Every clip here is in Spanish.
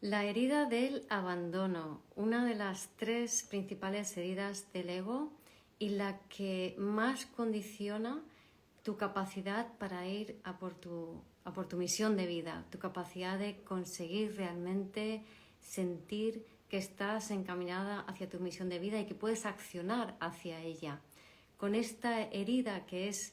La herida del abandono, una de las tres principales heridas del ego y la que más condiciona tu capacidad para ir a por tu misión de vida, tu capacidad de conseguir realmente sentir que estás encaminada hacia tu misión de vida y que puedes accionar hacia ella. Con esta herida que es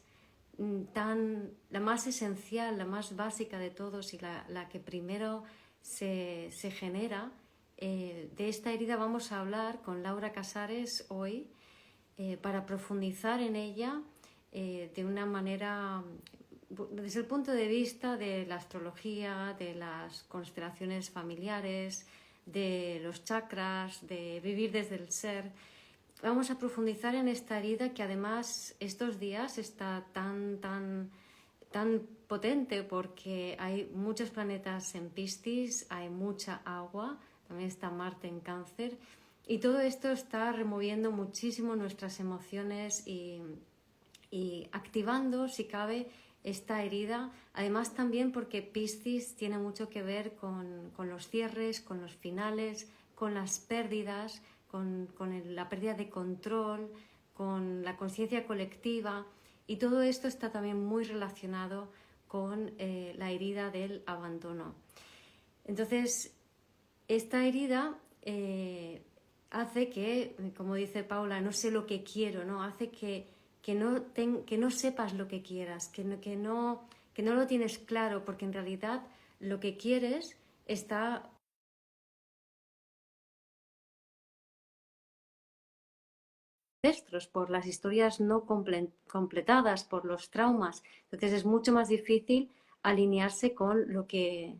la más esencial, la más básica de todos y la que primero se genera. De esta herida vamos a hablar con Laura Casares hoy para profundizar en ella de una manera, desde el punto de vista de la astrología, de las constelaciones familiares, de los chakras, de vivir desde el ser. Vamos a profundizar en esta herida que además estos días está tan potente porque hay muchos planetas en Piscis, hay mucha agua, también está Marte en Cáncer y todo esto está removiendo muchísimo nuestras emociones y activando, si cabe, esta herida. Además también porque Piscis tiene mucho que ver con los cierres, con los finales, con las pérdidas, con la pérdida de control, con la conciencia colectiva, y todo esto está también muy relacionado con la herida del abandono. Entonces, esta herida hace que, como dice Paula, no sé lo que quiero, ¿no? Hace que no sepas lo que quieras, que no lo tienes claro, porque en realidad lo que quieres está por las historias no completadas, por los traumas. Entonces es mucho más difícil alinearse con lo que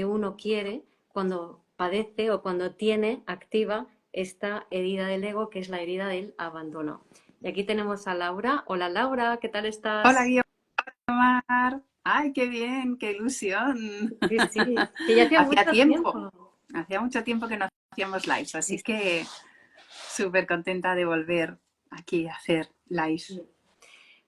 uno quiere cuando padece o cuando tiene activa esta herida del ego, que es la herida del abandono. Y aquí tenemos a Laura. Hola Laura, ¿qué tal Hola, estás? Guiomar. Ay, qué bien, qué ilusión. Sí, sí, que ya hacía Hacía mucho tiempo, tiempo. hacía mucho tiempo que no hacíamos lives, Sí, así que súper contenta de volver aquí a hacer lives. sí.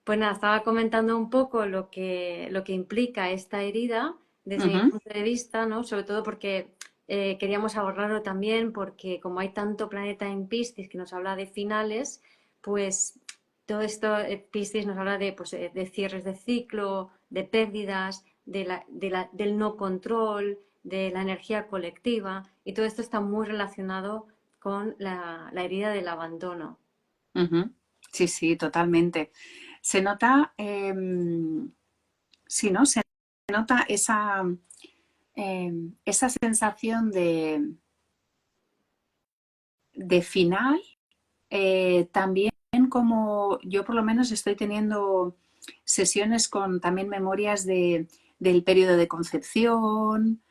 Pues nada, estaba comentando un poco lo que implica esta herida desde mi Ujú. punto de vista, ¿no? Sobre todo porque queríamos abordarlo también porque como hay tanto planeta en Piscis que nos habla de finales, pues todo esto, Piscis nos habla de, pues, de cierres de ciclo, de pérdidas, del no control, de la energía colectiva, y todo esto está muy relacionado con la herida del abandono. Ujú. Sí, sí, totalmente. Se nota, sí, ¿no? Se nota esa sensación de final. También como yo por lo menos estoy teniendo sesiones con también memorias del periodo de concepción,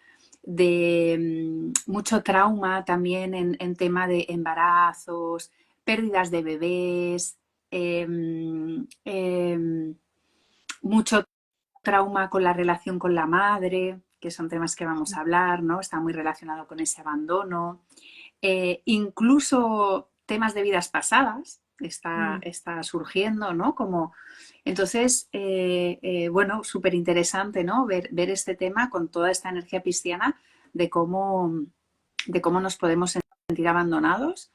de mucho trauma también en tema de embarazos, pérdidas de bebés, eh, eh, mucho trauma con la relación con la madre, que son temas que vamos a hablar, ¿no? Está muy relacionado con ese abandono. Incluso temas de vidas pasadas Mm. está surgiendo, ¿no? Como, entonces, bueno, súper interesante, ¿no? Ver este tema con toda esta energía pisciana de cómo nos podemos sentir abandonados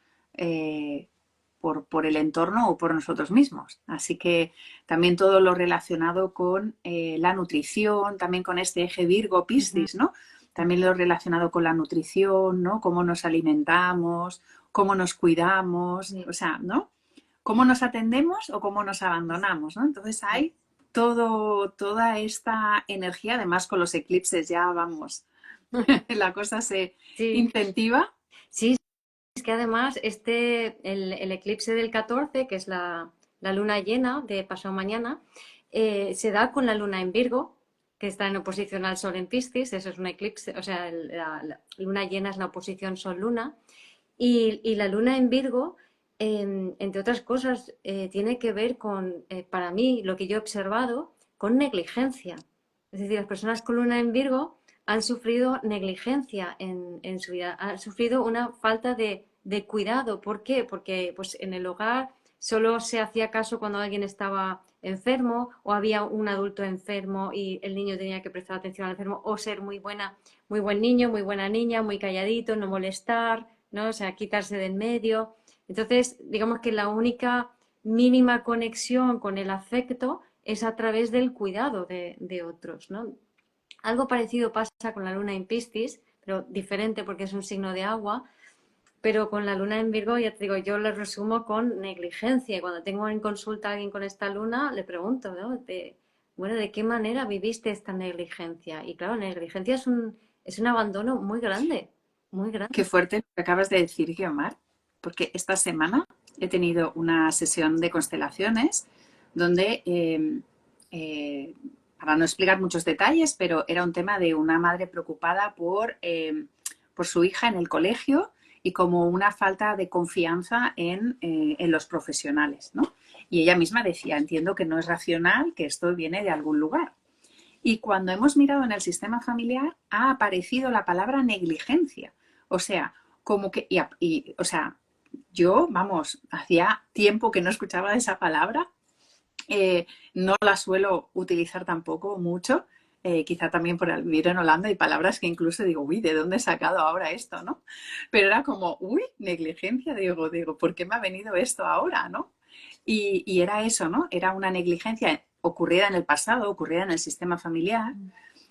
por el entorno o por nosotros mismos. Así que también todo lo relacionado con la nutrición, también con este eje Ujú. Virgo-Piscis, ¿no? También lo relacionado con la nutrición, ¿no? Cómo nos alimentamos, cómo nos cuidamos, Sí, o sea, ¿no? Cómo nos atendemos o cómo nos abandonamos, ¿no? Entonces sí. hay toda esta energía, además con los eclipses ya vamos, la cosa se Sí, incentiva. sí, es que además el eclipse del 14, que es la luna llena de pasado mañana, se da con la luna en Virgo, que está en oposición al Sol en Piscis. Eso es un eclipse, o sea, la luna llena es la oposición Sol-Luna, y la luna en Virgo, entre otras cosas, tiene que ver con, para mí, lo que yo he observado, con negligencia. Es decir, las personas con luna en Virgo han sufrido negligencia en su vida, han sufrido una falta de cuidado. ¿Por qué? Porque pues, en el hogar solo se hacía caso cuando alguien estaba enfermo o había un adulto enfermo y el niño tenía que prestar atención al enfermo o ser muy buen niño, muy buena niña, muy calladito, no molestar, ¿no? O sea, quitarse de en medio. Entonces, digamos que la única mínima conexión con el afecto es a través del cuidado de otros, ¿no? Algo parecido pasa con la luna en Piscis, pero diferente porque es un signo de agua, pero con la luna en Virgo, ya te digo, yo lo resumo con negligencia. Y cuando tengo en consulta a alguien con esta luna, le pregunto, ¿no? Bueno, ¿de qué manera viviste esta negligencia? Y claro, negligencia es un abandono muy grande, muy Qué grande. fuerte lo que acabas de decir, Guiomar, porque esta semana he tenido una sesión de constelaciones donde, para no explicar muchos detalles, pero era un tema de una madre preocupada por su hija en el colegio y como una falta de confianza en los profesionales, ¿no? Y ella misma decía, entiendo que no es racional, que esto viene de algún lugar. Y cuando hemos mirado en el sistema familiar, ha aparecido la palabra negligencia. O sea, como que, o sea, yo, vamos, hacía tiempo que no escuchaba esa palabra, no la suelo utilizar tampoco mucho, quizá también por vivir en Holanda hay palabras que incluso digo, uy, ¿de dónde he sacado ahora esto, no? Pero era como, uy, negligencia, digo, ¿por qué me ha venido esto ahora, no? Y era eso, ¿no? Era una negligencia ocurrida en el pasado, ocurrida en el sistema familiar.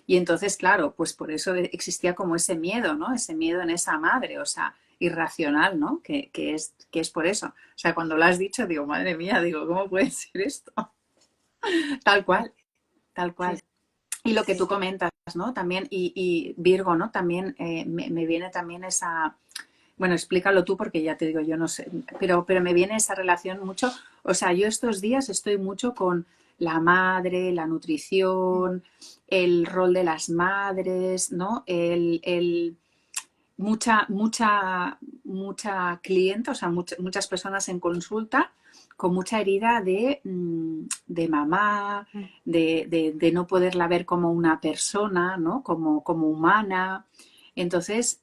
Y entonces, claro, pues por eso existía como ese miedo, ¿no? Ese miedo en esa madre, o sea, irracional, ¿no? Que es por eso. O sea, cuando lo has dicho, digo, madre mía, digo, ¿cómo puede ser esto? Tal cual, tal Sí, cual. Y lo que sí. tú comentas, ¿no? También, y Virgo, ¿no? También me viene también esa, bueno, explícalo tú porque ya te digo, yo no sé, pero me viene esa relación mucho, o sea, yo estos días estoy mucho con la madre, la nutrición, el rol de las madres, ¿no? Mucha clienta, o sea, muchas personas en consulta con mucha herida de mamá, de no poderla ver como una persona, ¿no? Como humana. Entonces,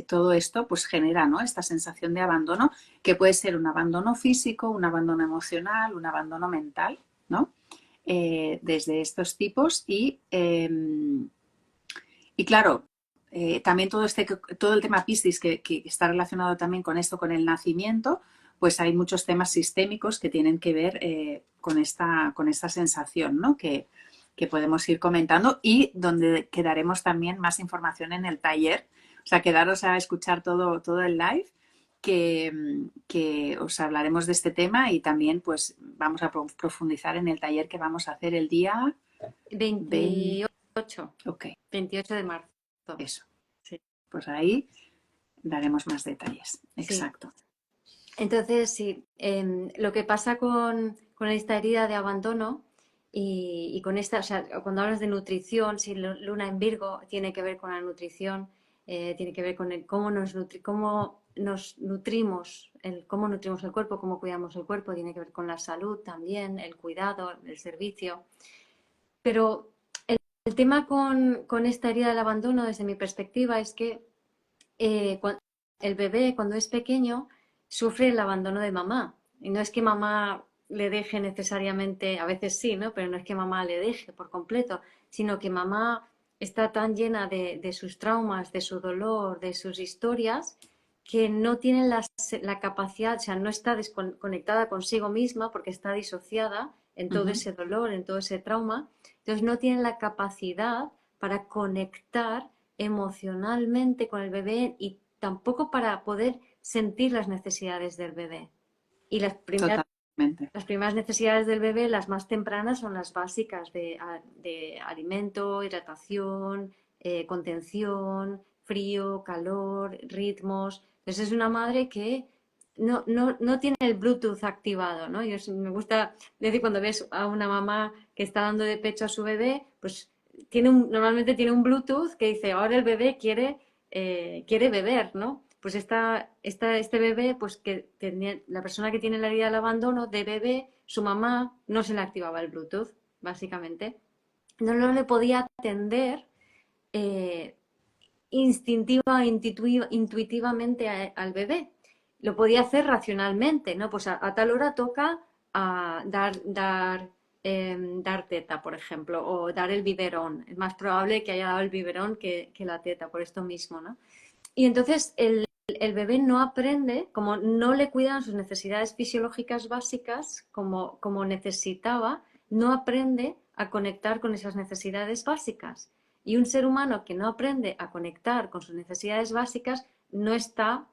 todo esto pues genera, ¿no? Esta sensación de abandono, que puede ser un abandono físico, un abandono emocional, un abandono mental, ¿no? Desde estos tipos y claro, también todo el tema Piscis que está relacionado también con esto, con el nacimiento, pues hay muchos temas sistémicos que tienen que ver con esta sensación, ¿no? Que podemos ir comentando y donde quedaremos también más información en el taller. O sea, quedaros a escuchar todo el live que os hablaremos de este tema y también pues vamos a profundizar en el taller que vamos a hacer el día 20. 28, Ok, 28 de marzo. eso. Sí. Pues ahí daremos más detalles. Sí. Exacto. Entonces, sí, lo que pasa con esta herida de abandono y con esta, o sea, cuando hablas de nutrición, si Luna en Virgo tiene que ver con la nutrición, tiene que ver con cómo nos nutrimos, cómo nutrimos el cuerpo, cómo cuidamos el cuerpo, tiene que ver con la salud también, el cuidado, el servicio. Pero el tema con esta herida del abandono, desde mi perspectiva, es que el bebé cuando es pequeño sufre el abandono de mamá. Y no es que mamá le deje necesariamente, a veces sí, ¿no? Pero no es que mamá le deje por completo, sino que mamá está tan llena de sus traumas, de su dolor, de sus historias, que no tiene la capacidad, o sea, no está desconectada consigo misma porque está disociada en todo Ujú. ese dolor, en todo ese trauma. Entonces no tiene la capacidad para conectar emocionalmente con el bebé y tampoco para poder sentir las necesidades del bebé. Y Totalmente. las primeras necesidades del bebé, las más tempranas, son las básicas de alimento, hidratación, contención, frío, calor, ritmos. Entonces es una madre que no tiene el Bluetooth activado, ¿no? Me gusta decir cuando ves a una mamá que está dando de pecho a su bebé, pues normalmente tiene un Bluetooth que dice, ahora el bebé quiere beber, ¿no? Pues este bebé, pues que tenía, la persona que tiene la herida del abandono de bebé, su mamá no se le activaba el Bluetooth, básicamente. No le podía atender eh, intuitivamente al bebé. lo podía hacer racionalmente, ¿no? Pues a tal hora toca dar teta, por ejemplo, o dar el biberón. Es más probable que haya dado el biberón que la teta, por esto mismo, ¿no? Y entonces el bebé no aprende, como no le cuidan sus necesidades fisiológicas básicas como necesitaba, no aprende a conectar con esas necesidades básicas. Y un ser humano que no aprende a conectar con sus necesidades básicas no está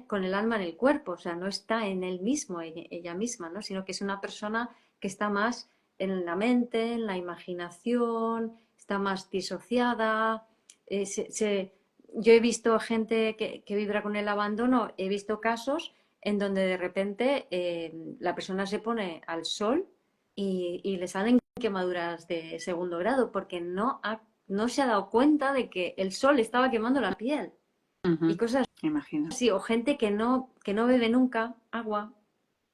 con el alma en el cuerpo, o sea, no está en él mismo, ella misma, ¿no? Sino que es una persona que está más en la mente, en la imaginación, está más disociada, yo he visto gente que vibra con el abandono, he visto casos en donde de repente la persona se pone al sol y le salen quemaduras de segundo grado porque no se ha dado cuenta de que el sol estaba quemando la piel y Ujú, cosas me imagino. así. O gente que no bebe nunca agua,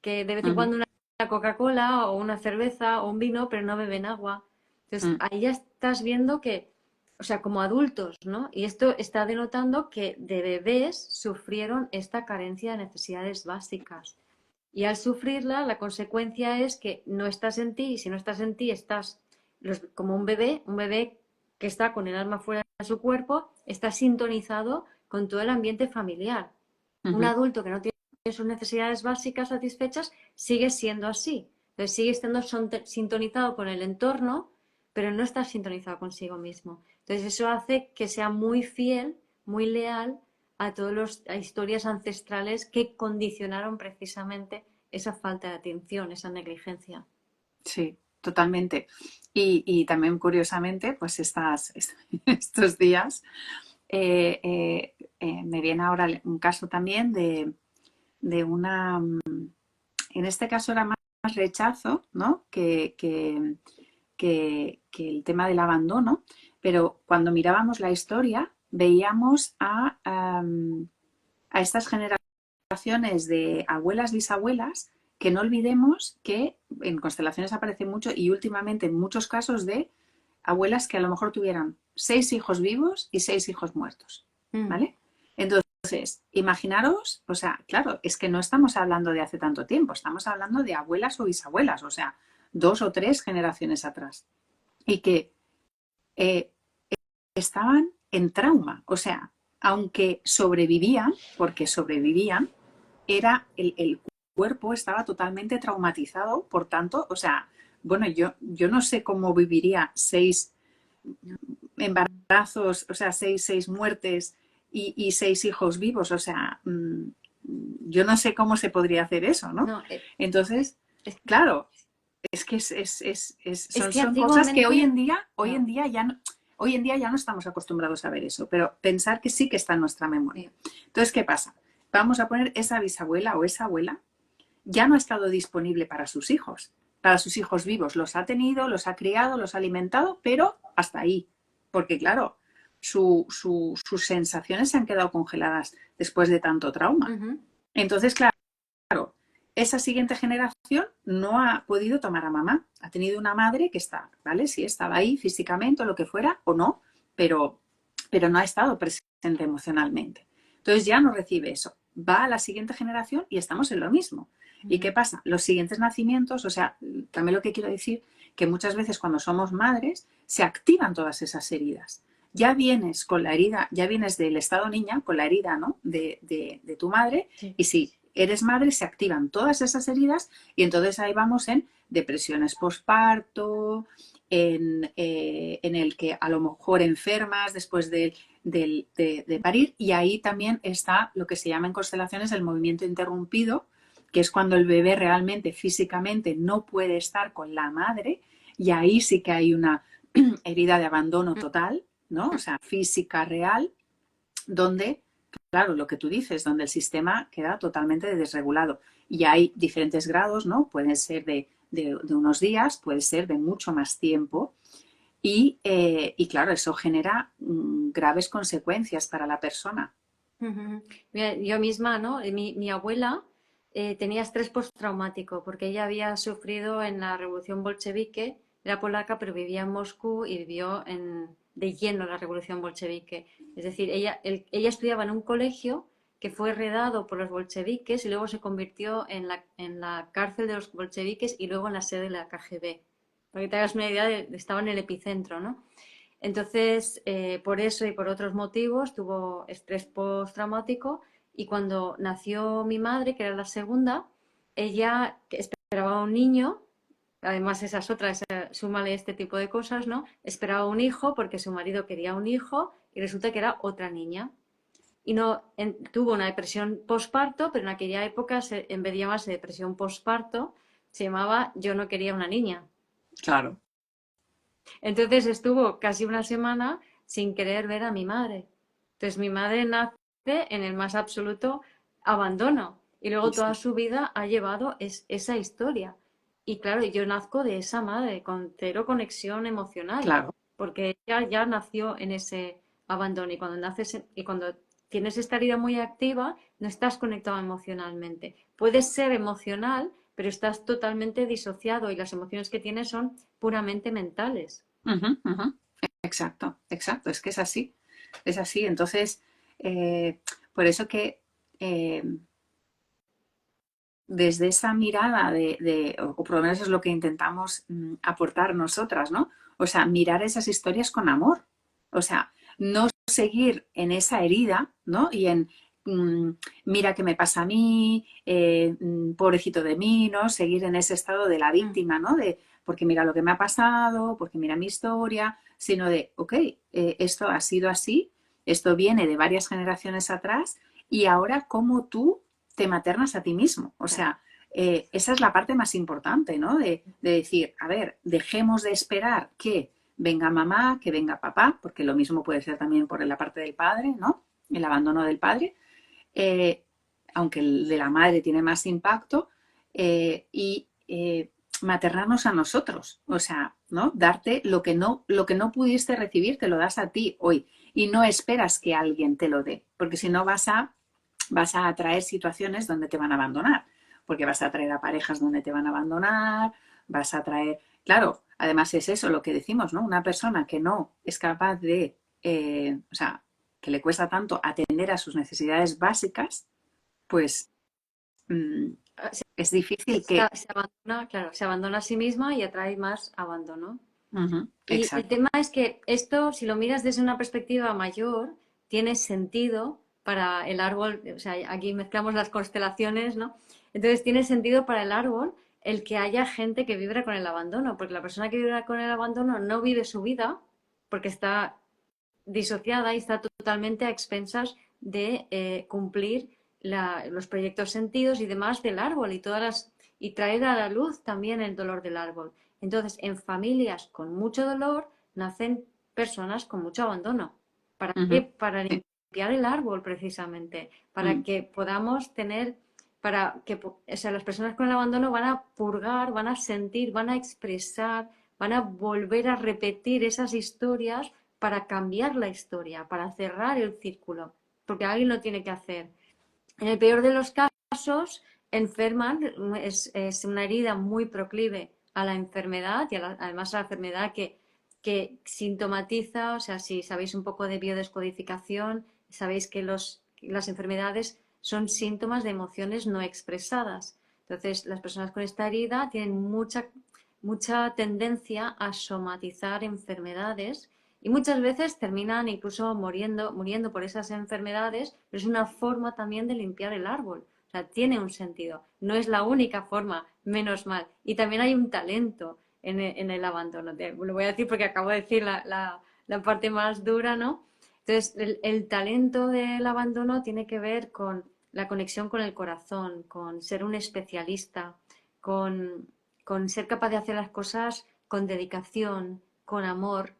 que de vez en Ujú, cuando una Coca-Cola o una cerveza o un vino, pero no beben agua. Entonces, mm, ahí ya estás viendo que, o sea, como adultos, ¿no? Y esto está denotando que de bebés sufrieron esta carencia de necesidades básicas. Y al sufrirla, la consecuencia es que no estás en ti, y si no estás en ti, estás como un bebé que está con el alma fuera de su cuerpo, está sintonizado con todo el ambiente familiar. Un ujú, adulto que no tiene sus necesidades básicas satisfechas sigue siendo así. Entonces sigue estando sintonizado con el entorno, pero no está sintonizado consigo mismo. Entonces eso hace que sea muy fiel, muy leal a todas las historias ancestrales que condicionaron precisamente esa falta de atención, esa negligencia. sí, totalmente. Y también curiosamente, pues estos días me viene ahora un caso también de una, en este caso era más rechazo, ¿no? Que el tema del abandono, pero cuando mirábamos la historia veíamos a estas generaciones de abuelas, bisabuelas, que no olvidemos que en constelaciones aparece mucho y últimamente en muchos casos de abuelas que a lo mejor tuvieran 6 hijos vivos y 6 hijos muertos, Mm. ¿vale? Entonces, imaginaros, o sea, claro, es que no estamos hablando de hace tanto tiempo, estamos hablando de abuelas o bisabuelas, o sea, 2 o 3 generaciones atrás, y que eh, estaban en trauma, o sea, aunque sobrevivían, porque sobrevivían, era el cuerpo estaba totalmente traumatizado, por tanto, o sea, bueno, yo no sé cómo viviría 6 embarazos, o sea, seis muertes y 6 hijos vivos, o sea, yo no sé cómo se podría hacer eso, ¿no? No, Entonces, es, claro, es que es que son cosas que antiguamente, hoy en no, día ya no, hoy en día ya no estamos acostumbrados a ver eso, pero pensar que sí que está en nuestra memoria. sí. Entonces, ¿qué pasa? Vamos a poner esa bisabuela o esa abuela ya no ha estado disponible para sus hijos vivos. Los ha tenido, los ha criado, los ha alimentado, pero hasta ahí. Porque claro, sus sensaciones se han quedado congeladas después de tanto trauma. Ujú. Entonces, claro, esa siguiente generación no ha podido tomar a mamá. Ha tenido una madre que está, ¿vale? Sí, estaba ahí físicamente o lo que fuera, o no, pero, pero no ha estado presente emocionalmente. Entonces ya no recibe eso. Va a la siguiente generación y estamos en lo mismo. ¿Y qué Ujú. pasa? Los siguientes nacimientos, o sea, también lo que quiero decir, que muchas veces cuando somos madres se activan todas esas heridas. Ya vienes con la herida, ya vienes del estado niña con la herida, ¿no? De tu madre, Sí. y si eres madre se activan todas esas heridas y entonces ahí vamos en depresiones postparto, en el que a lo mejor enfermas después de parir, y ahí también está lo que se llama en constelaciones el movimiento interrumpido, que es cuando el bebé realmente físicamente no puede estar con la madre, y ahí sí que hay una herida de abandono total, ¿no? O sea, física real, donde, claro, lo que tú dices, donde el sistema queda totalmente desregulado. Y hay diferentes grados, ¿no? Pueden ser de unos días, puede ser de mucho más tiempo. Y claro, eso genera graves consecuencias para la persona. Ujú. Mira, yo misma, ¿no? Mi abuela tenía estrés postraumático porque ella había sufrido en la revolución bolchevique, era polaca, pero vivía en Moscú y vivió de lleno la revolución bolchevique. Es decir, ella estudiaba en un colegio que fue heredado por los bolcheviques y luego se convirtió en la cárcel de los bolcheviques y luego en la sede de la KGB. Para que te hagas una idea, estaba en el epicentro, ¿no? Entonces, por eso y por otros motivos, tuvo estrés postraumático y cuando nació mi madre, que era la segunda, ella esperaba un niño, además esas otras, súmale este tipo de cosas, ¿no? Esperaba un hijo porque su marido quería un hijo y resulta que era otra niña. Y no tuvo una depresión posparto, pero en aquella época, en vez de llamarse depresión posparto, se llamaba yo no quería una niña. Claro. Entonces estuvo casi una semana sin querer ver a mi madre. Entonces mi madre nace en el más absoluto abandono y luego toda Sí, su vida ha llevado esa historia. Y claro, yo nazco de esa madre con cero conexión emocional, claro. porque ella ya nació en ese abandono y cuando naces y cuando tienes esta herida muy activa, no estás conectado emocionalmente. Puedes ser emocional, pero estás totalmente disociado y las emociones que tienes son puramente mentales. Ujú, ujú. Exacto, exacto, es que es así, es así. Entonces, por eso que eh, desde esa mirada o por lo menos es lo que intentamos aportar nosotras, ¿no? O sea, mirar esas historias con amor, o sea, no seguir en esa herida, ¿no? Y en, mm, mira qué me pasa a mí, pobrecito de mí, ¿no? Seguir en ese estado de la Mm. víctima, ¿no? De, porque mira lo que me ha pasado, porque mira mi historia, sino de, ok, esto ha sido así, esto viene de varias generaciones atrás y ahora cómo tú te maternas a ti mismo. O Claro. sea, esa es la parte más importante, ¿no? De decir, a ver, dejemos de esperar que venga mamá, que venga papá, porque lo mismo puede ser también por la parte del padre, ¿no? El abandono del padre, eh, aunque el de la madre tiene más impacto, y maternarnos a nosotros, o sea, ¿no? Darte lo que no pudiste recibir, te lo das a ti hoy y no esperas que alguien te lo dé, porque si no vas a atraer situaciones donde te van a abandonar, porque vas a atraer a parejas donde te van a abandonar, vas a atraer, claro, además es eso lo que decimos, ¿no? Una persona que no es capaz de, o sea, que le cuesta tanto atender a sus necesidades básicas, pues Se, es difícil que... se abandona, claro, se abandona a sí misma y atrae más abandono. Y el Exacto. tema es que esto, si lo miras desde una perspectiva mayor, tiene sentido para el árbol, o sea, aquí mezclamos las constelaciones, ¿no? Entonces tiene sentido para el árbol el que haya gente que vibra con el abandono, porque la persona que vibra con el abandono no vive su vida porque está disociada y está totalmente a expensas de cumplir los proyectos sentidos y demás del árbol y traer a la luz también el dolor del árbol. Entonces, en familias con mucho dolor nacen personas con mucho abandono. ¿Para qué? Ujú. Para Sí. limpiar el árbol precisamente, para Mm. que podamos tener, para que, o sea, las personas con el abandono van a purgar, van a sentir, van a expresar, van a volver a repetir esas historias para cambiar la historia, para cerrar el círculo, porque alguien lo tiene que hacer. En el peor de los casos, enferman, es una herida muy proclive a la enfermedad y además a la enfermedad que sintomatiza, o sea, si sabéis un poco de biodescodificación, sabéis que las enfermedades son síntomas de emociones no expresadas. Entonces, las personas con esta herida tienen mucha tendencia a somatizar enfermedades y muchas veces terminan incluso muriendo por esas enfermedades, pero es una forma también de limpiar el árbol. O sea, tiene un sentido. No es la única forma, menos mal. Y también hay un talento en el abandono. Lo voy a decir porque acabo de decir la parte más dura, ¿no? Entonces, el talento del abandono tiene que ver con la conexión con el corazón, con ser un especialista, con, con ser capaz de hacer las cosas con dedicación, con amor,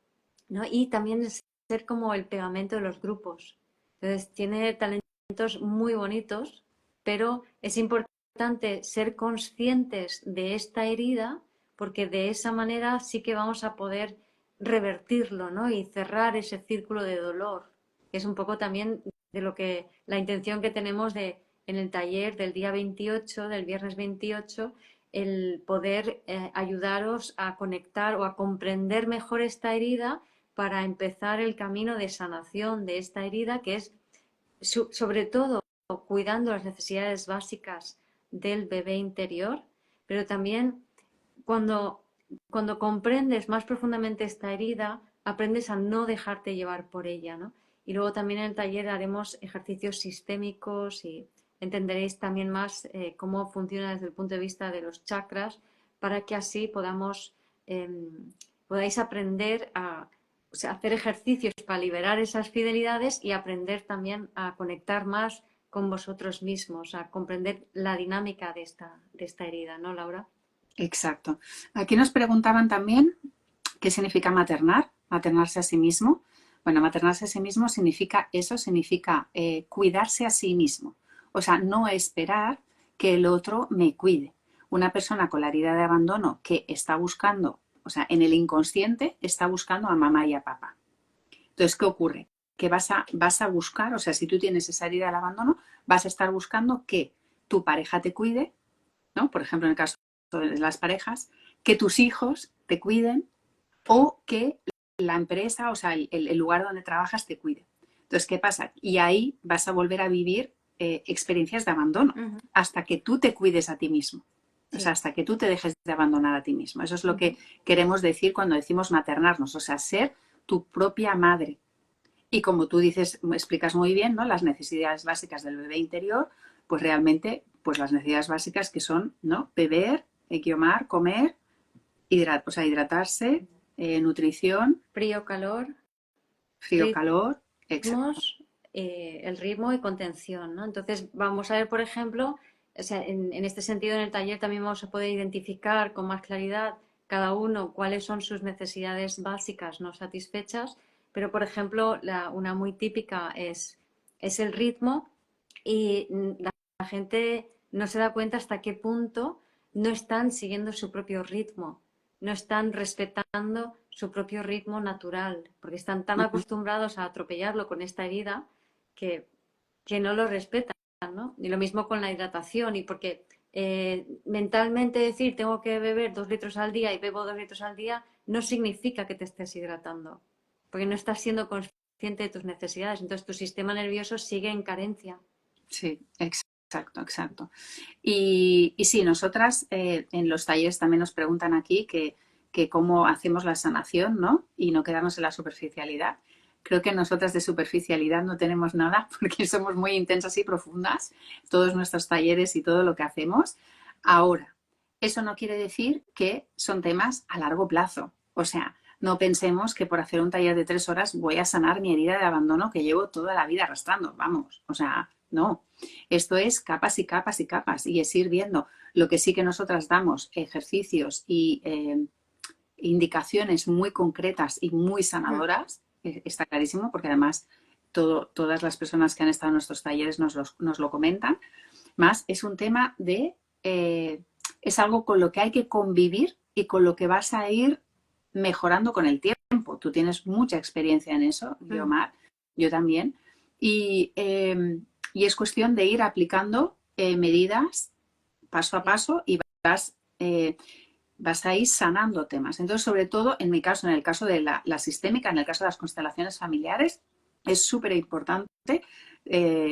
¿no? Y también ser como el pegamento de los grupos. Entonces, tiene talentos muy bonitos, pero es importante ser conscientes de esta herida porque de esa manera sí que vamos a poder revertirlo, ¿no? Y cerrar ese círculo de dolor, que es un poco también de lo que la intención que tenemos en el taller del día 28, del viernes 28, el poder ayudaros a conectar o a comprender mejor esta herida para empezar el camino de sanación de esta herida, que es sobre todo cuidando las necesidades básicas del bebé interior, pero también cuando, cuando comprendes más profundamente esta herida, aprendes a no dejarte llevar por ella, ¿no? Y luego también en el taller haremos ejercicios sistémicos y entenderéis también más cómo funciona desde el punto de vista de los chakras para que así podáis aprender a, o sea, hacer ejercicios para liberar esas fidelidades y aprender también a conectar más con vosotros mismos, a comprender la dinámica de esta herida, ¿no, Laura? Exacto. Aquí nos preguntaban también qué significa maternar, maternarse a sí mismo. Bueno, maternarse a sí mismo significa eso, significa cuidarse a sí mismo. O sea, no esperar que el otro me cuide. Una persona con la herida de abandono que está buscando, o sea, en el inconsciente está buscando a mamá y a papá. Entonces, ¿qué ocurre? Que vas a buscar, o sea, si tú tienes esa herida del abandono, vas a estar buscando que tu pareja te cuide, ¿no? Por ejemplo, en el caso de las parejas, que tus hijos te cuiden o que la empresa, o sea, el lugar donde trabajas te cuide. Entonces, ¿qué pasa? Y ahí vas a volver a vivir experiencias de abandono hasta que tú te cuides a ti mismo. Sí. O sea, hasta que tú te dejes de abandonar a ti mismo. Eso es lo que queremos decir cuando decimos maternarnos, o sea, ser tu propia madre. Y como tú dices, explicas muy bien, ¿no? Las necesidades básicas del bebé interior, pues realmente, pues las necesidades básicas que son, ¿no? Beber, equiomar, comer, o sea, hidratarse, nutrición, Frío, calor, frío, calor, ritmos, el ritmo y contención, ¿no? Entonces vamos a ver, por ejemplo, o sea, en este sentido en el taller también vamos a poder identificar con más claridad cada uno cuáles son sus necesidades básicas no satisfechas, pero por ejemplo una muy típica es el ritmo y la gente no se da cuenta hasta qué punto no están siguiendo su propio ritmo, no están respetando su propio ritmo natural, porque están tan acostumbrados a atropellarlo con esta herida que no lo respetan, ¿no? Y lo mismo con la hidratación, y porque mentalmente decir tengo que beber 2 litros al día y bebo 2 litros al día no significa que te estés hidratando, porque no estás siendo consciente de tus necesidades, entonces tu sistema nervioso sigue en carencia. Sí, exacto, exacto. Y sí, nosotras en los talleres también nos preguntan aquí que cómo hacemos la sanación, ¿no? Y no quedarnos en la superficialidad. Creo que nosotras de superficialidad no tenemos nada porque somos muy intensas y profundas, todos nuestros talleres y todo lo que hacemos. Ahora, eso no quiere decir que son temas a largo plazo. O sea, no pensemos que por hacer un taller de 3 horas voy a sanar mi herida de abandono que llevo toda la vida arrastrando. Vamos, o sea, no. Esto es capas y capas y capas y es ir viendo. Lo que sí que nosotras damos ejercicios y indicaciones muy concretas y muy sanadoras, está clarísimo, porque además todas las personas que han estado en nuestros talleres nos lo comentan. Más es un tema de, es algo con lo que hay que convivir y con lo que vas a ir mejorando con el tiempo. Tú tienes mucha experiencia en eso, Guiomar, yo también. Y es cuestión de ir aplicando medidas paso a paso y vas a ir sanando temas. Entonces, sobre todo, en mi caso, en el caso de la sistémica, en el caso de las constelaciones familiares, es súper importante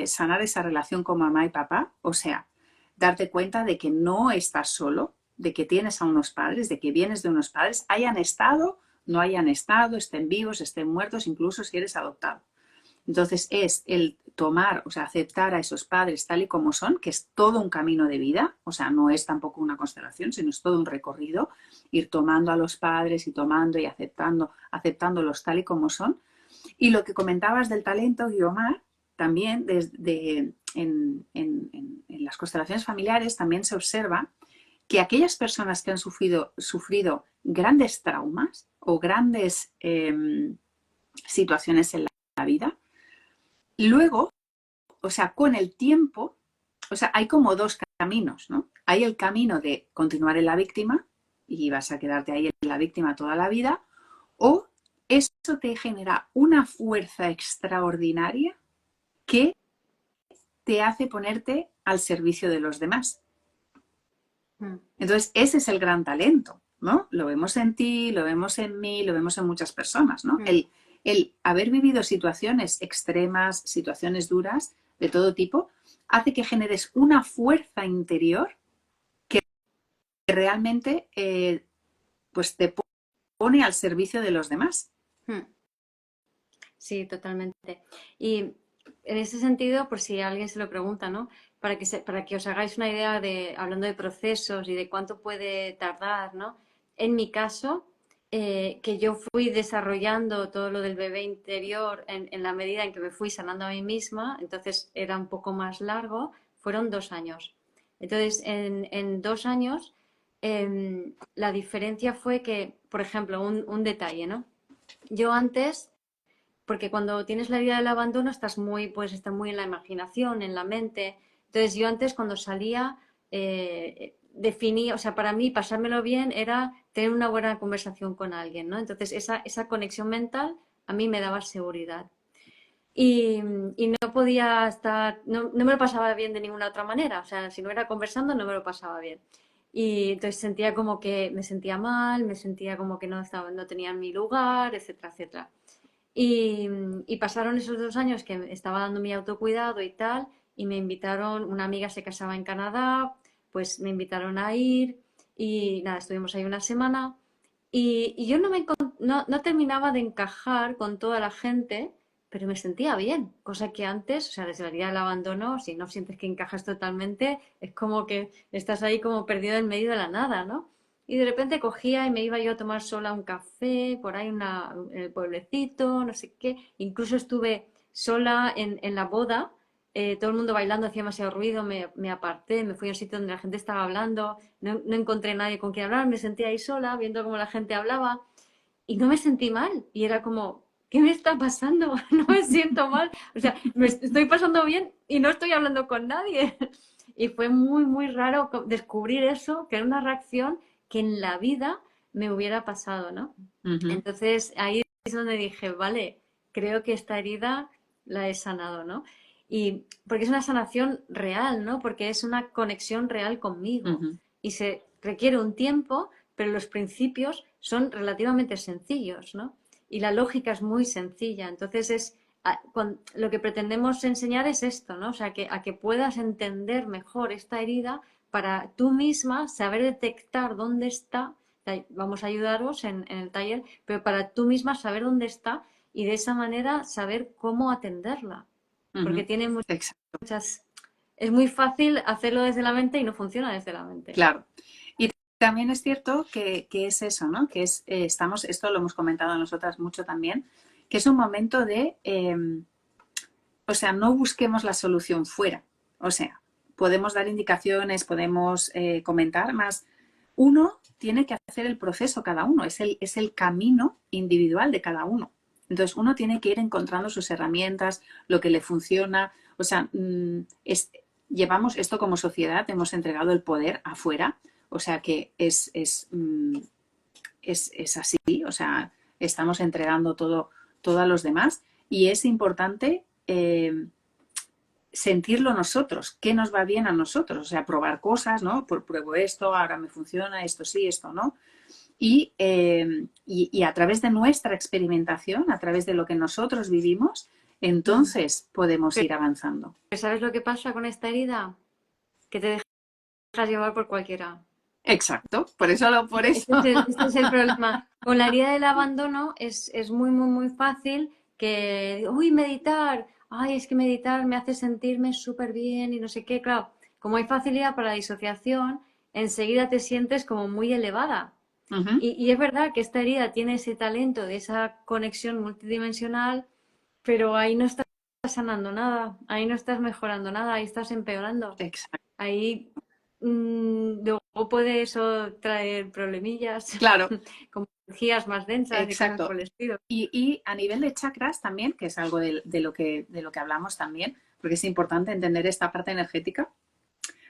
sanar esa relación con mamá y papá, o sea, darte cuenta de que no estás solo, de que tienes a unos padres, de que vienes de unos padres, hayan estado, no hayan estado, estén vivos, estén muertos, incluso si eres adoptado. Entonces es el tomar, o sea, aceptar a esos padres tal y como son, que es todo un camino de vida, o sea, no es tampoco una constelación, sino es todo un recorrido, ir tomando a los padres y tomando y aceptándolos tal y como son. Y lo que comentabas del talento, Guiomar, también en las constelaciones familiares también se observa que aquellas personas que han sufrido grandes traumas o grandes situaciones en la vida, luego, o sea, con el tiempo, o sea, hay como dos caminos, ¿no? Hay el camino de continuar en la víctima y vas a quedarte ahí en la víctima toda la vida, o eso te genera una fuerza extraordinaria que te hace ponerte al servicio de los demás. Entonces, ese es el gran talento, ¿no? Lo vemos en ti, lo vemos en mí, lo vemos en muchas personas, ¿no? El haber vivido situaciones extremas, situaciones duras, de todo tipo, hace que generes una fuerza interior que realmente pues te pone al servicio de los demás. Sí, totalmente. Y en ese sentido, por si alguien se lo pregunta, ¿no? Para que os hagáis una idea de, hablando de procesos y de cuánto puede tardar, ¿no? En mi caso, que yo fui desarrollando todo lo del bebé interior en la medida en que me fui sanando a mí misma, entonces era un poco más largo, fueron 2 años. Entonces, en 2 años, la diferencia fue que, por ejemplo, un detalle, ¿no? Yo antes, porque cuando tienes la idea del abandono puedes estar muy en la imaginación, en la mente. Entonces yo antes cuando salía definía, o sea, para mí pasármelo bien era tener una buena conversación con alguien, ¿no? Entonces esa conexión mental a mí me daba seguridad. Y, y no podía estar, no me lo pasaba bien de ninguna otra manera, o sea, si no era conversando no me lo pasaba bien. Y entonces sentía como que me sentía mal, me sentía como que no tenía mi lugar, etcétera, etcétera. Y, y pasaron esos 2 años que estaba dando mi autocuidado y tal, y me invitaron, una amiga se casaba en Canadá, pues me invitaron a ir y nada, estuvimos ahí una semana y yo no terminaba de encajar con toda la gente, pero me sentía bien, cosa que antes, o sea, desde el día del abandono, si no sientes que encajas totalmente, es como que estás ahí como perdido en medio de la nada, ¿no? Y de repente cogía y me iba yo a tomar sola un café, por ahí en el pueblecito, no sé qué. Incluso estuve sola en la boda, todo el mundo bailando, hacía demasiado ruido, me aparté, me fui a un sitio donde la gente estaba hablando, no encontré nadie con quien hablar, me sentí ahí sola, viendo cómo la gente hablaba y no me sentí mal. Y era como, ¿qué me está pasando? No me siento mal. O sea, me estoy pasando bien y no estoy hablando con nadie. Y fue muy, muy raro descubrir eso, que era una reacción que en la vida me hubiera pasado, ¿no? Entonces ahí es donde dije, vale, creo que esta herida la he sanado, ¿no? Y porque es una sanación real, ¿no? Porque es una conexión real conmigo. Y se requiere un tiempo, pero los principios son relativamente sencillos, ¿no? Y la lógica es muy sencilla. Entonces lo que pretendemos enseñar es esto, ¿no? O sea, a que puedas entender mejor esta herida para tú misma saber detectar dónde está. Vamos a ayudaros en el taller, pero para tú misma saber dónde está y de esa manera saber cómo atenderla. Porque tiene muchas... Es muy fácil hacerlo desde la mente y no funciona desde la mente. Claro. Y también es cierto que es eso, ¿no? Que esto lo hemos comentado nosotras mucho también, que es un momento de, o sea, no busquemos la solución fuera. O sea, podemos dar indicaciones, podemos comentar, más uno tiene que hacer el proceso cada uno, es el camino individual de cada uno. Entonces, uno tiene que ir encontrando sus herramientas, lo que le funciona. O sea, llevamos esto como sociedad, hemos entregado el poder afuera, o sea que es así, o sea, estamos entregando todo a los demás y es importante sentirlo nosotros, qué nos va bien a nosotros, o sea, probar cosas, ¿no? Pruebo esto, ahora me funciona, esto sí, esto no. Y a través de nuestra experimentación, a través de lo que nosotros vivimos, entonces podemos ir avanzando. ¿Sabes lo que pasa con esta herida? Que te dejas llevar por cualquiera. Exacto, por eso. Este es el problema. Con la herida del abandono es muy, muy, muy fácil que, uy, meditar, ay, es que meditar me hace sentirme súper bien y no sé qué. Claro, como hay facilidad para la disociación, enseguida te sientes como muy elevada. Y es verdad que esta herida tiene ese talento de esa conexión multidimensional, pero ahí no estás sanando nada, ahí no estás mejorando nada, ahí estás empeorando. Exacto. Ahí luego puede eso traer problemillas, Claro. como energías más densas. Exacto. Y cosas por el estilo. Y a nivel de chakras también, que es algo de lo que hablamos también, porque es importante entender esta parte energética.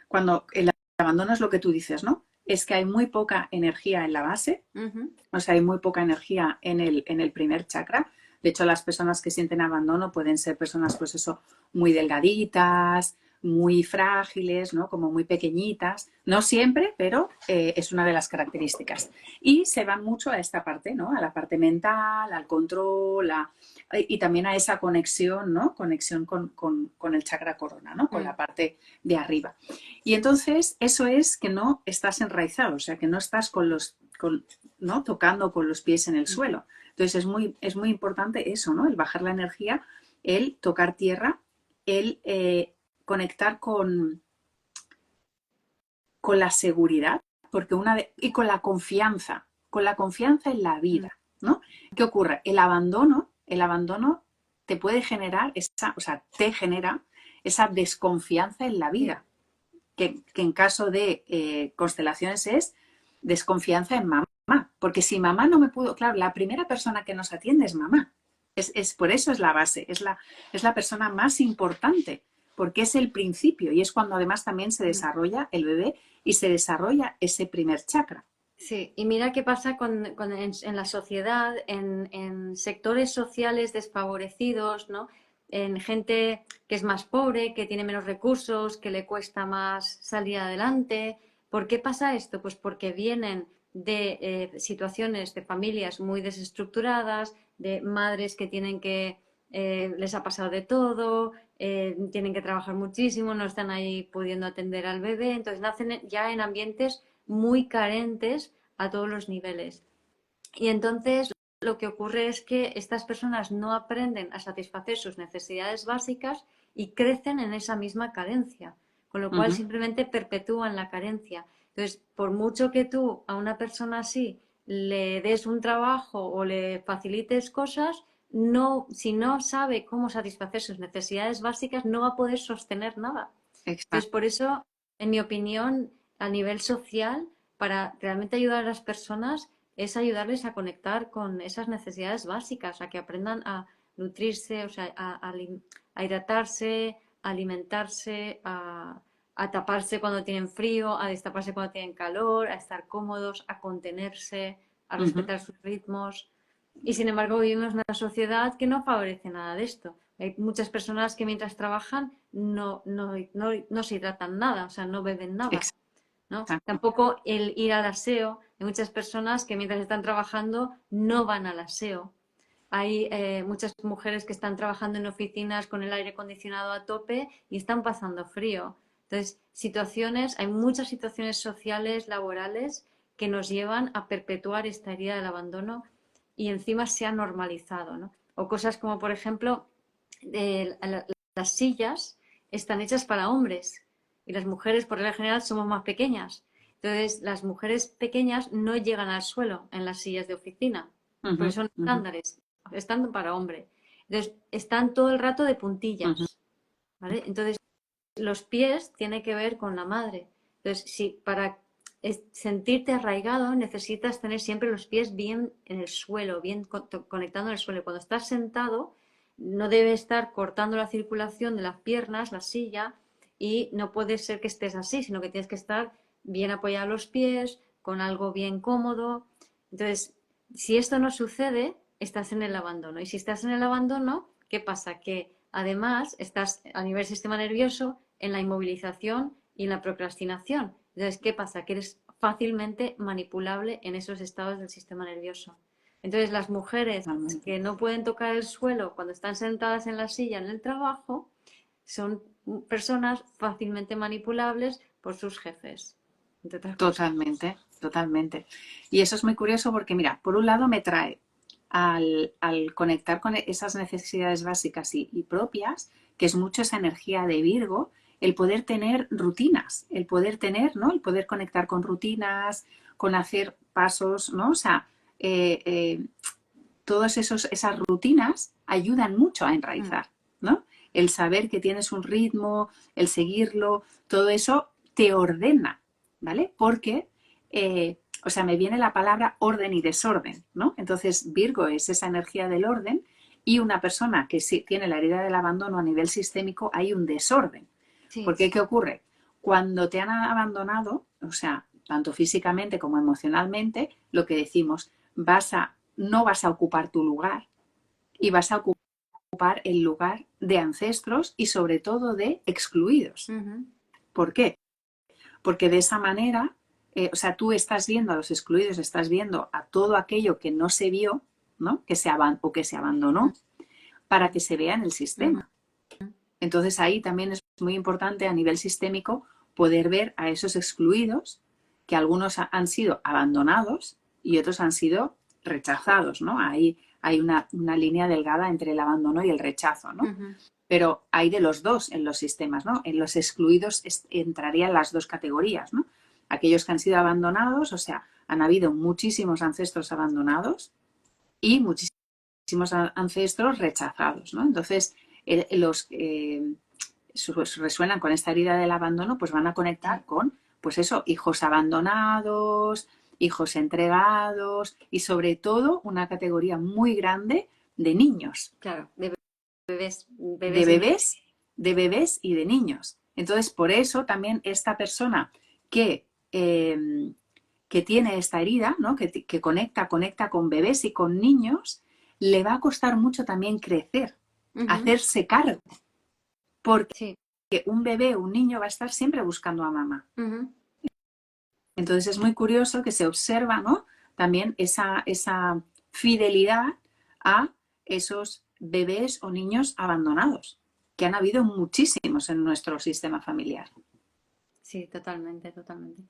Cuando el abandono es lo que tú dices, ¿no? Es que hay muy poca energía en la base, o sea, hay muy poca energía en el primer chakra. De hecho, las personas que sienten abandono pueden ser personas, pues eso, muy delgaditas, muy frágiles, ¿no? Como muy pequeñitas. No siempre, pero es una de las características. Y se van mucho a esta parte, ¿no? A la parte mental, al control, y también a esa conexión, ¿no? Conexión con el chakra corona, ¿no? Con la parte de arriba. Y entonces eso es que no estás enraizado, o sea, que no estás ¿no? Tocando con los pies en el suelo. Entonces es muy importante eso, ¿no? El bajar la energía, el tocar tierra, el conectar con la seguridad, porque y con la confianza en la vida, ¿no? ¿Qué ocurre? El abandono te puede generar te genera esa desconfianza en la vida, que en caso de constelaciones es desconfianza en mamá, porque si mamá no me pudo, claro, la primera persona que nos atiende es mamá. Por eso es la base, es la persona más importante, porque es el principio y es cuando además también se desarrolla el bebé y se desarrolla ese primer chakra. Sí, y mira qué pasa en la sociedad, en sectores sociales desfavorecidos, ¿no? En gente que es más pobre, que tiene menos recursos, que le cuesta más salir adelante. ¿Por qué pasa esto? Pues porque vienen de situaciones de familias muy desestructuradas, de madres que les ha pasado de todo, tienen que trabajar muchísimo, no están ahí pudiendo atender al bebé, entonces nacen ya en ambientes muy carentes a todos los niveles. Y entonces lo que ocurre es que estas personas no aprenden a satisfacer sus necesidades básicas y crecen en esa misma carencia, con lo cual simplemente perpetúan la carencia. Entonces, por mucho que tú a una persona así le des un trabajo o le facilites cosas, si no sabe cómo satisfacer sus necesidades básicas, no va a poder sostener nada. Entonces, Exacto. por eso, en mi opinión, a nivel social, para realmente ayudar a las personas, es ayudarles a conectar con esas necesidades básicas, a que aprendan a nutrirse, o sea, a hidratarse, a alimentarse, a taparse cuando tienen frío, a destaparse cuando tienen calor, a estar cómodos, a contenerse, a respetar sus ritmos. Y sin embargo, vivimos en una sociedad que no favorece nada de esto. Hay muchas personas que mientras trabajan no se hidratan nada, o sea, no beben nada, ¿no? Exacto. Tampoco el ir al aseo. Hay muchas personas que mientras están trabajando no van al aseo. Hay muchas mujeres que están trabajando en oficinas con el aire acondicionado a tope y están pasando frío. Entonces, hay muchas situaciones sociales, laborales, que nos llevan a perpetuar esta herida del abandono y encima se ha normalizado, ¿no? O cosas como, por ejemplo, las sillas están hechas para hombres y las mujeres, por regla general, somos más pequeñas. Entonces, las mujeres pequeñas no llegan al suelo en las sillas de oficina, porque son estándares, están para hombre. Entonces, están todo el rato de puntillas, ¿vale? Entonces, los pies tienen que ver con la madre. Entonces, si para sentirte arraigado necesitas tener siempre los pies bien en el suelo, bien conectando en el suelo. Cuando estás sentado, no debe estar cortando la circulación de las piernas, la silla, y no puede ser que estés así, sino que tienes que estar bien apoyado los pies, con algo bien cómodo. Entonces, si esto no sucede, estás en el abandono. Y si estás en el abandono, ¿qué pasa? Que además estás a nivel sistema nervioso en la inmovilización y en la procrastinación. Entonces, ¿qué pasa? Que eres fácilmente manipulable en esos estados del sistema nervioso. Entonces, las mujeres que no pueden tocar el suelo cuando están sentadas en la silla en el trabajo son personas fácilmente manipulables por sus jefes, entre otras cosas. Totalmente, totalmente. Y eso es muy curioso porque, mira, por un lado me trae al conectar con esas necesidades básicas y propias, que es mucho esa energía de Virgo, el poder tener rutinas, el poder tener, ¿no? El poder conectar con rutinas, con hacer pasos, ¿no? O sea, todas esas rutinas ayudan mucho a enraizar, ¿no? El saber que tienes un ritmo, el seguirlo, todo eso te ordena, ¿vale? Porque, me viene la palabra orden y desorden, ¿no? Entonces, Virgo es esa energía del orden y una persona que sí tiene la herida del abandono a nivel sistémico, hay un desorden. Sí. Porque, ¿qué ocurre? Cuando te han abandonado, o sea, tanto físicamente como emocionalmente, lo que decimos, no vas a ocupar tu lugar y vas a ocupar el lugar de ancestros y sobre todo de excluidos. ¿Por qué? Porque de esa manera, o sea, tú estás viendo a los excluidos, estás viendo a todo aquello que no se vio, ¿no? Que se abandonó, para que se vea en el sistema. Entonces ahí también es muy importante a nivel sistémico poder ver a esos excluidos, que algunos han sido abandonados y otros han sido rechazados, ¿no? Ahí hay una línea delgada entre el abandono y el rechazo, ¿no? Pero hay de los dos en los sistemas, ¿no? En los excluidos entrarían las dos categorías, ¿no? Aquellos que han sido abandonados, o sea, han habido muchísimos ancestros abandonados y muchísimos ancestros rechazados, ¿no? Entonces, los resuenan con esta herida del abandono, pues van a conectar con, pues eso, hijos abandonados, hijos entregados y sobre todo una categoría muy grande de niños. Claro, de bebés y de niños. Entonces, por eso también esta persona que tiene esta herida, ¿no? que conecta con bebés y con niños, le va a costar mucho también crecer, hacerse cargo. Porque un bebé o un niño va a estar siempre buscando a mamá. Entonces es muy curioso que se observa, ¿no? También esa fidelidad a esos bebés o niños abandonados, que han habido muchísimos en nuestro sistema familiar. Sí, totalmente, totalmente.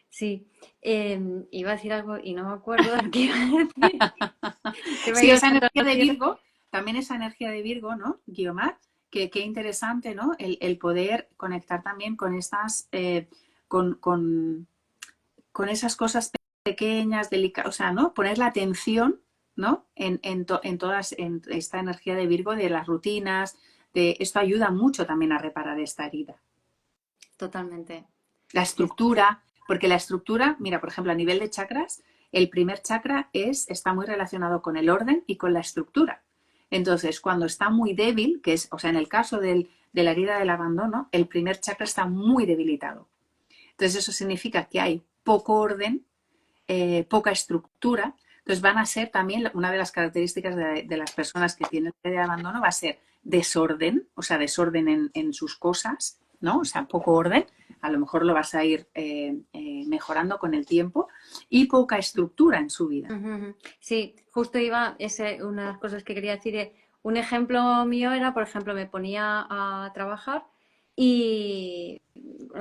Sí, iba a decir algo y no me acuerdo de qué iba a decir. Sí, esa energía de Virgo, también esa energía de Virgo, ¿no, Guiomar? Qué interesante, ¿no? El poder conectar también con estas, con esas cosas pequeñas, delicadas, o sea, ¿no? Poner la atención, ¿no? En esta energía de Virgo, de las rutinas, esto ayuda mucho también a reparar esta herida. Totalmente. La estructura, porque la estructura, mira, por ejemplo, a nivel de chakras, el primer chakra está muy relacionado con el orden y con la estructura. Entonces, cuando está muy débil, que es, o sea, en el caso de la herida del abandono, el primer chakra está muy debilitado. Entonces, eso significa que hay poco orden, poca estructura. Entonces, van a ser también, una de las características de las personas que tienen herida de abandono va a ser desorden, o sea, desorden en sus cosas, ¿no? O sea, poco orden. A lo mejor lo vas a ir mejorando con el tiempo, y poca estructura en su vida. Sí, justo una de las cosas que quería decir, un ejemplo mío era, por ejemplo, me ponía a trabajar y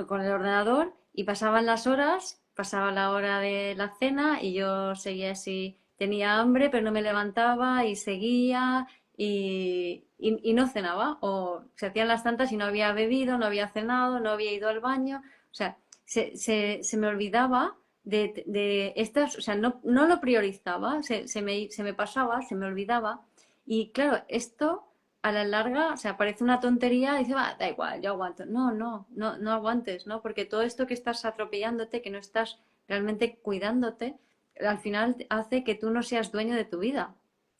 con el ordenador y pasaban las horas, pasaba la hora de la cena y yo seguía así, tenía hambre pero no me levantaba y seguía y no cenaba, o se hacían las tantas y no había bebido, no había cenado, no había ido al baño, o sea, se me olvidaba de estas, o sea, no lo priorizaba, se me pasaba, se me olvidaba. Y claro, esto a la larga, o sea, parece una tontería, y dice, va, da igual, yo aguanto. No aguantes, ¿no? Porque todo esto que estás atropellándote, que no estás realmente cuidándote, al final hace que tú no seas dueño de tu vida.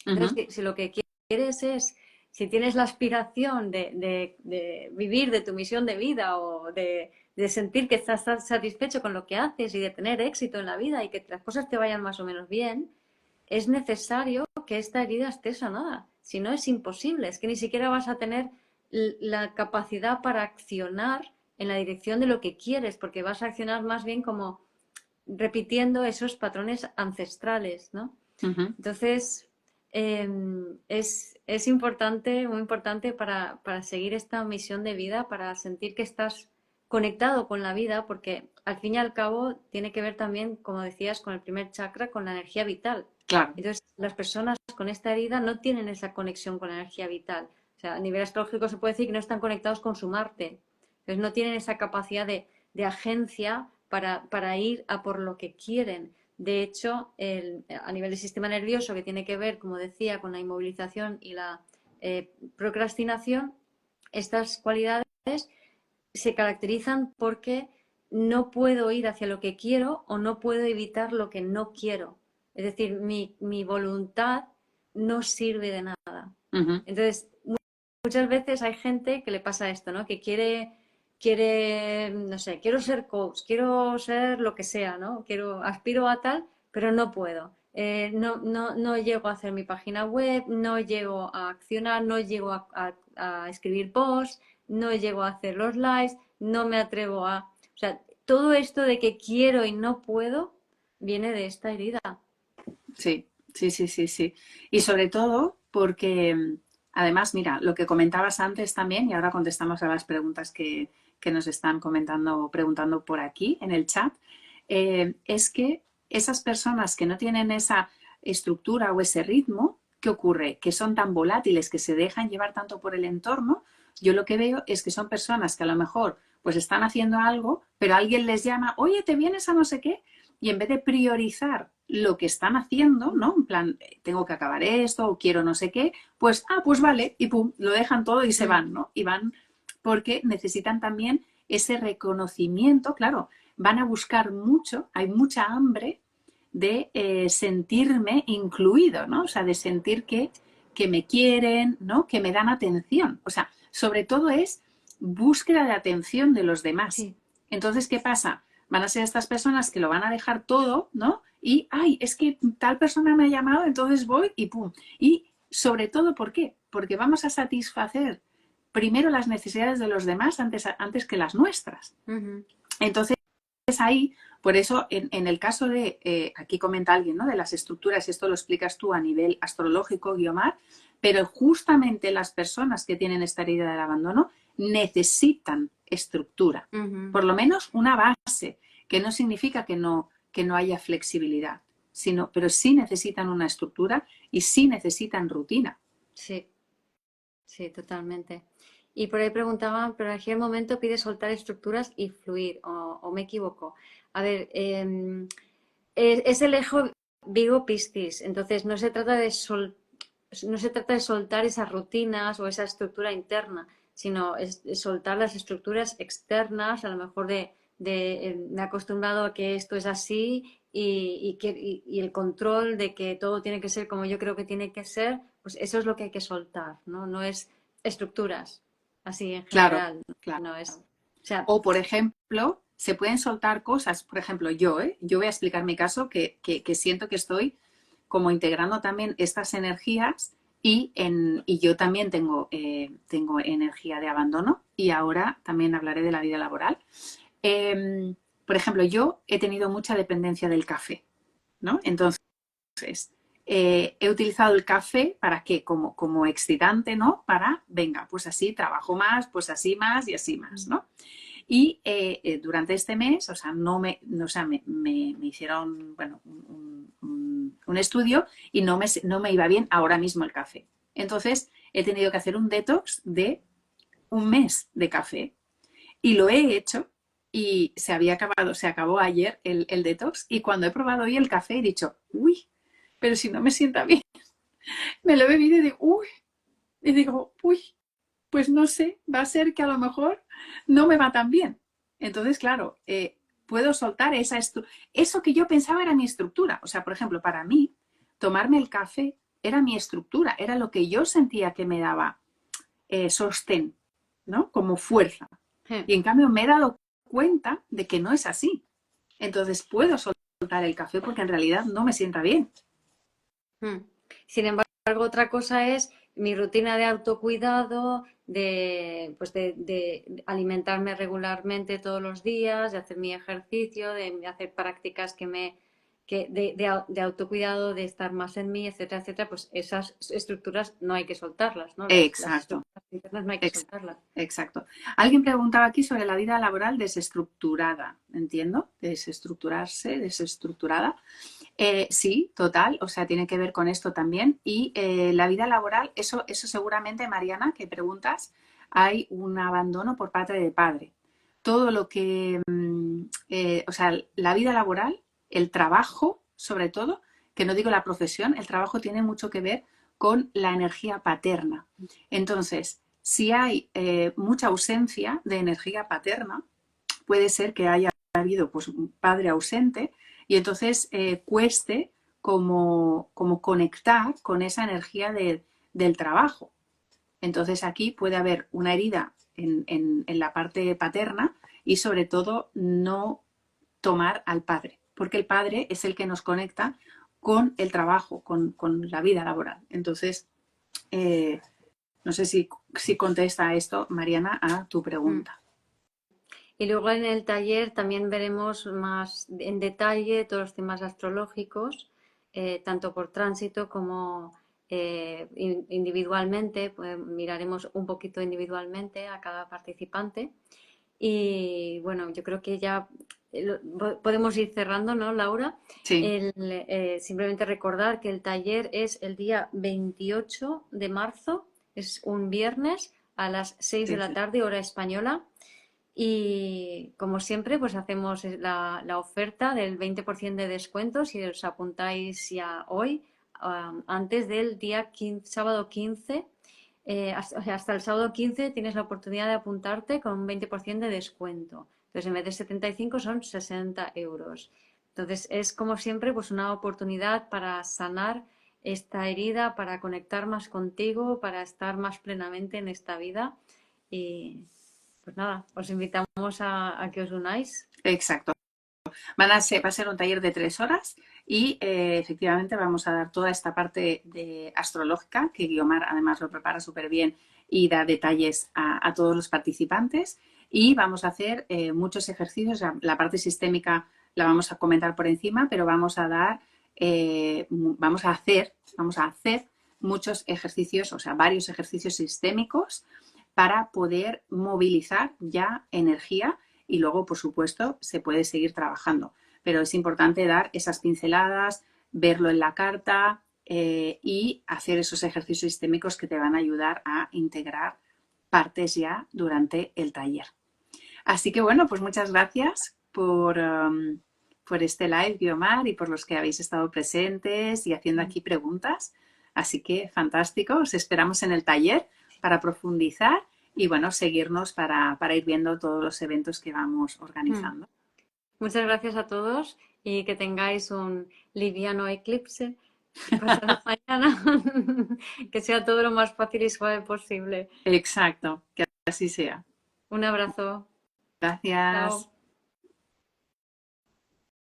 Entonces, si lo que quieres es, si tienes la aspiración de vivir de tu misión de vida o de sentir que estás satisfecho con lo que haces y de tener éxito en la vida y que las cosas te vayan más o menos bien, es necesario que esta herida esté sanada. Si no, es imposible. Es que ni siquiera vas a tener la capacidad para accionar en la dirección de lo que quieres, porque vas a accionar más bien como repitiendo esos patrones ancestrales, ¿no? Entonces, es importante, muy importante para seguir esta misión de vida, para sentir que estás conectado con la vida, porque al fin y al cabo tiene que ver también, como decías, con el primer chakra, con la energía vital. Claro. Entonces, las personas con esta herida no tienen esa conexión con la energía vital. O sea, a nivel astrológico se puede decir que no están conectados con su Marte. Entonces, no tienen esa capacidad de agencia para ir a por lo que quieren. De hecho, a nivel del sistema nervioso, que tiene que ver, como decía, con la inmovilización y la procrastinación, estas cualidades se caracterizan porque no puedo ir hacia lo que quiero o no puedo evitar lo que no quiero. Es decir, mi voluntad no sirve de nada. Entonces, muchas veces hay gente que le pasa esto, ¿no? Que quiere, no sé, quiero ser coach, quiero ser lo que sea, ¿no? Aspiro a tal, pero no puedo. No llego a hacer mi página web, no llego a accionar, no llego a a escribir posts, no llego a hacer los lives, no me atrevo a... O sea, todo esto de que quiero y no puedo viene de esta herida. Sí, sí, sí, sí, sí. Y sobre todo porque, además, mira, lo que comentabas antes también, y ahora contestamos a las preguntas que nos están preguntando por aquí en el chat, es que esas personas que no tienen esa estructura o ese ritmo, ¿qué ocurre? Que son tan volátiles, que se dejan llevar tanto por el entorno. Yo lo que veo es que son personas que a lo mejor pues están haciendo algo, pero alguien les llama, oye, ¿te vienes a no sé qué? Y en vez de priorizar lo que están haciendo, ¿no? En plan, tengo que acabar esto o quiero no sé qué, pues, pues vale, y pum, lo dejan todo y se van, ¿no? Y van porque necesitan también ese reconocimiento, claro, van a buscar mucho, hay mucha hambre de sentirme incluido, ¿no? O sea, de sentir que me quieren, ¿no? Que me dan atención. O sea, sobre todo es búsqueda de atención de los demás. Sí. Entonces, ¿qué pasa? Van a ser estas personas que lo van a dejar todo, ¿no? Y, ay, es que tal persona me ha llamado, entonces voy y pum. Y sobre todo, ¿por qué? Porque vamos a satisfacer primero las necesidades de los demás antes que las nuestras. Entonces, ahí, por eso, en el caso de, aquí comenta alguien, ¿no? De las estructuras, esto lo explicas tú a nivel astrológico, Guiomar, pero justamente las personas que tienen esta herida del abandono necesitan estructura, por lo menos una base, que no significa que no haya flexibilidad, pero sí necesitan una estructura y sí necesitan rutina. Sí, sí, totalmente. Y por ahí preguntaban, pero en aquel momento pide soltar estructuras y fluir, o me equivoco. A ver, es el eje Vigo-Piscis, entonces no se trata de soltar esas rutinas o esa estructura interna, sino es soltar las estructuras externas, a lo mejor me he acostumbrado a que esto es así y el control de que todo tiene que ser como yo creo que tiene que ser, pues eso es lo que hay que soltar, ¿no? No es estructuras, así en Claro, general, claro. no es... O sea, O, por ejemplo, se pueden soltar cosas, por ejemplo, yo voy a explicar mi caso, que siento que estoy como integrando también estas energías y yo también tengo energía de abandono y ahora también hablaré de la vida laboral. Por ejemplo, yo he tenido mucha dependencia del café, ¿no? Entonces, he utilizado el café para qué, como excitante, ¿no? Para, venga, pues así trabajo más, pues así más y así más, ¿no? Y durante este mes, o sea, me hicieron, bueno, un estudio y no me iba bien ahora mismo el café. Entonces, he tenido que hacer un detox de un mes de café. Y lo he hecho y se acabó ayer el detox. Y cuando he probado hoy el café he dicho, uy, pero si no me sienta bien, me lo he bebido y digo, uy, pues no sé, va a ser que a lo mejor no me va tan bien. Entonces, claro, puedo soltar eso que yo pensaba era mi estructura. O sea, por ejemplo, para mí, tomarme el café era mi estructura, era lo que yo sentía que me daba sostén, ¿no? Como fuerza. Y en cambio me he dado cuenta de que no es así. Entonces puedo soltar el café porque en realidad no me sienta bien. Sin embargo, otra cosa es mi rutina de autocuidado, pues de alimentarme regularmente todos los días, de hacer mi ejercicio, de hacer prácticas de autocuidado, de estar más en mí, etcétera, etcétera. Pues esas estructuras no hay que soltarlas, ¿no? Las Exacto. estructuras internas no hay que soltarlas. Exacto. Alguien preguntaba aquí sobre la vida laboral desestructurada, entiendo, desestructurarse, desestructurada. Sí, total, o sea, tiene que ver con esto también. Y la vida laboral, eso seguramente, Mariana, que preguntas, hay un abandono por parte del padre. Todo lo que, o sea, la vida laboral, el trabajo, sobre todo, que no digo la profesión, el trabajo tiene mucho que ver con la energía paterna. Entonces, si hay mucha ausencia de energía paterna, puede ser que haya habido pues, un padre ausente y entonces cueste como conectar con esa energía del trabajo. Entonces aquí puede haber una herida en la parte paterna y sobre todo no tomar al padre, porque el padre es el que nos conecta con el trabajo, con la vida laboral. Entonces, No sé si contesta esto, Mariana, a tu Mm. pregunta. Y luego en el taller también veremos más en detalle todos los temas astrológicos, tanto por tránsito como individualmente. Pues miraremos un poquito individualmente a cada participante. Y bueno, yo creo que ya podemos ir cerrando, ¿no, Laura? Sí, Simplemente recordar que el taller es el día 28 de marzo, es un viernes a las 6 de sí, la sí. tarde, hora española. Y como siempre, pues hacemos la oferta del 20% de descuento si os apuntáis ya hoy, antes del día 15, sábado 15. Hasta el sábado 15 tienes la oportunidad de apuntarte con un 20% de descuento. Entonces, en vez de 75 son 60 euros. Entonces, es como siempre, pues una oportunidad para sanar esta herida, para conectar más contigo, para estar más plenamente en esta vida. Y pues nada, os invitamos a que os unáis. Exacto. Va a ser un taller de 3 horas y efectivamente vamos a dar toda esta parte de astrológica, que Guiomar además lo prepara súper bien y da detalles a todos los participantes. Y vamos a hacer muchos ejercicios. La parte sistémica la vamos a comentar por encima, pero vamos a hacer muchos ejercicios, o sea, varios ejercicios sistémicos para poder movilizar ya energía y luego, por supuesto, se puede seguir trabajando. Pero es importante dar esas pinceladas, verlo en la carta y hacer esos ejercicios sistémicos que te van a ayudar a integrar partes ya durante el taller. Así que bueno, pues muchas gracias por este live, Guiomar, y por los que habéis estado presentes y haciendo aquí preguntas. Así que fantástico, os esperamos en el taller para profundizar y bueno, seguirnos para ir viendo todos los eventos que vamos organizando. Muchas gracias a todos y que tengáis un liviano eclipse pasado mañana. Que sea todo lo más fácil y suave posible. Exacto, que así sea. Un abrazo. Gracias. Chao.